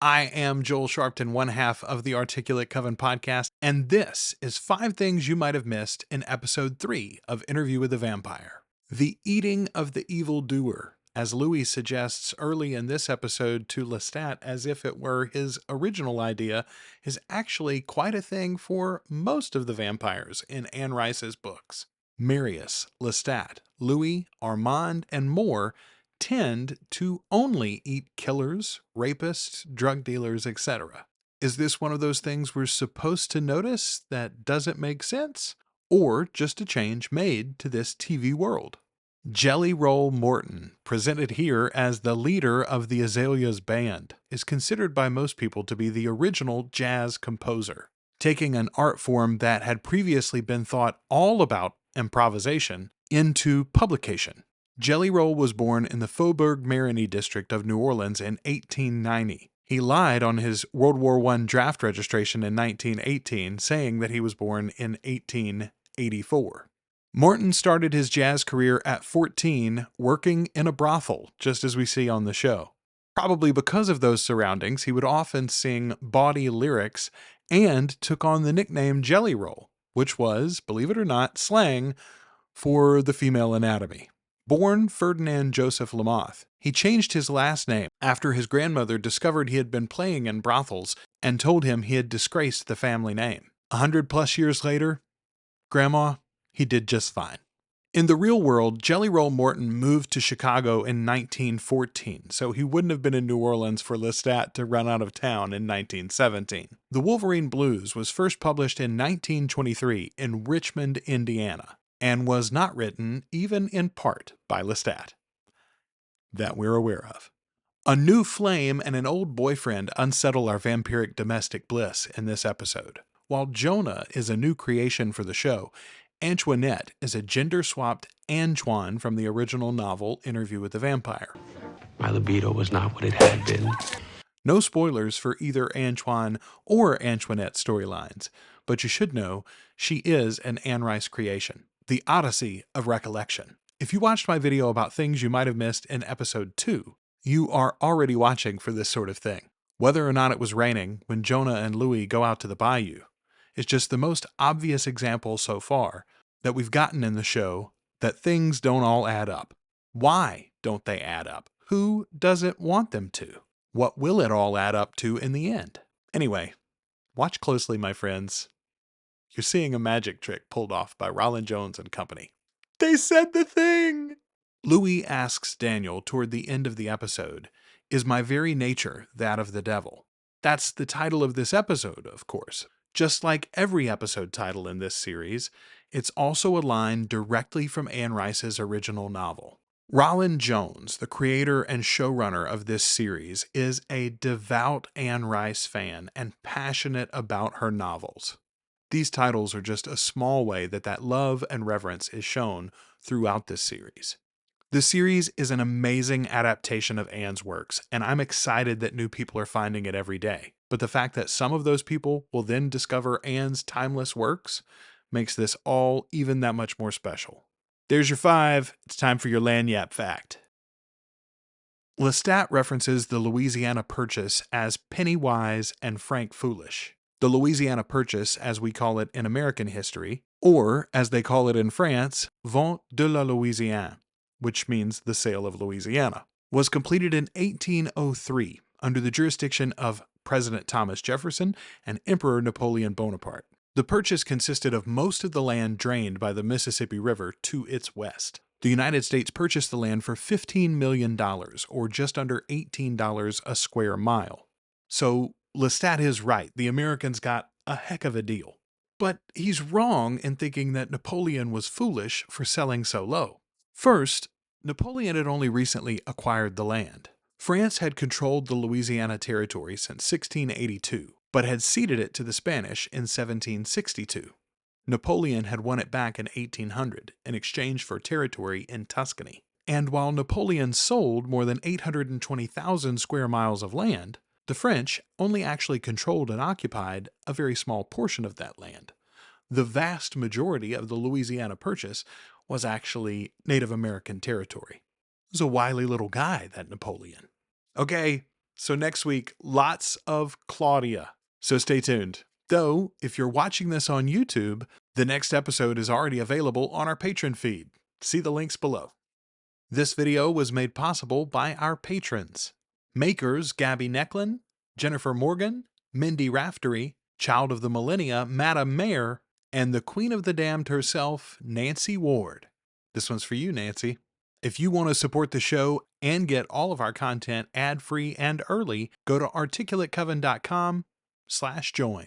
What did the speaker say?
I am Joel Sharpton, one half of the Articulate Coven Podcast, and this is 5 things you might have missed in episode 3 of Interview with the Vampire. The eating of the evildoer, as Louis suggests early in this episode to Lestat as if it were his original idea, is actually quite a thing for most of the vampires in Anne Rice's books. Marius, Lestat, Louis, Armand, and more tend to only eat killers, rapists, drug dealers, etc. Is this one of those things we're supposed to notice that doesn't make sense? Or just a change made to this TV world? Jelly Roll Morton, presented here as the leader of the Azaleas band, is considered by most people to be the original jazz composer, taking an art form that had previously been thought all about improvisation into publication. Jelly Roll was born in the Faubourg-Marigny district of New Orleans in 1890. He lied on his World War I draft registration in 1918, saying that he was born in 1884. Morton started his jazz career at 14, working in a brothel, just as we see on the show. Probably because of those surroundings, he would often sing bawdy lyrics and took on the nickname Jelly Roll, which was, believe it or not, slang for the female anatomy. Born Ferdinand Joseph Lamoth, he changed his last name after his grandmother discovered he had been playing in brothels and told him he had disgraced the family name. 100+ years later, Grandma, he did just fine. In the real world, Jelly Roll Morton moved to Chicago in 1914, so he wouldn't have been in New Orleans for Lestat to run out of town in 1917. The Wolverine Blues was first published in 1923 in Richmond, Indiana, and was not written, even in part, by Lestat. That we're aware of. A new flame and an old boyfriend unsettle our vampiric domestic bliss in this episode. While Jonah is a new creation for the show, Antoinette is a gender-swapped Antoine from the original novel Interview with the Vampire. My libido was not what it had been. No spoilers for either Antoine or Antoinette storylines, but you should know she is an Anne Rice creation. The Odyssey of Recollection. If you watched my video about things you might have missed in episode 2, you are already watching for this sort of thing. Whether or not it was raining when Jonah and Louis go out to the bayou is just the most obvious example so far that we've gotten in the show that things don't all add up. Why don't they add up? Who doesn't want them to? What will it all add up to in the end? Anyway, watch closely, my friends. You're seeing a magic trick pulled off by Rollin Jones and company. They said the thing! Louis asks Daniel toward the end of the episode, "Is my very nature that of the devil?" That's the title of this episode, of course. Just like every episode title in this series, it's also a line directly from Anne Rice's original novel. Rollin Jones, the creator and showrunner of this series, is a devout Anne Rice fan and passionate about her novels. These titles are just a small way that love and reverence is shown throughout this series. The series is an amazing adaptation of Anne's works, and I'm excited that new people are finding it every day. But the fact that some of those people will then discover Anne's timeless works makes this all even that much more special. There's your 5. It's time for your lagniappe fact. Lestat references the Louisiana Purchase as penny wise and frank foolish. The Louisiana Purchase, as we call it in American history, or as they call it in France, Vente de la Louisiane, which means the sale of Louisiana, was completed in 1803 under the jurisdiction of President Thomas Jefferson and Emperor Napoleon Bonaparte. The purchase consisted of most of the land drained by the Mississippi River to its west. The United States purchased the land for $15 million, or just under $18 a square mile. So Lestat is right, the Americans got a heck of a deal. But he's wrong in thinking that Napoleon was foolish for selling so low. First, Napoleon had only recently acquired the land. France had controlled the Louisiana Territory since 1682, but had ceded it to the Spanish in 1762. Napoleon had won it back in 1800 in exchange for territory in Tuscany. And while Napoleon sold more than 820,000 square miles of land, the French only actually controlled and occupied a very small portion of that land. The vast majority of the Louisiana Purchase was actually Native American territory. He was a wily little guy, that Napoleon. Okay, So next week, lots of Claudia. So stay tuned. Though, if you're watching this on YouTube, the next episode is already available on our Patreon feed. See the links below. This video was made possible by our patrons. Makers Gabbi Necklen, Jennifer Morgan, Mendi Raftery, Child of the Millennia, Mère, and the Queen of the Damned herself, Nancee Ward. This one's for you, Nancee. If you want to support the show and get all of our content ad-free and early, go to articulatecoven.com/join.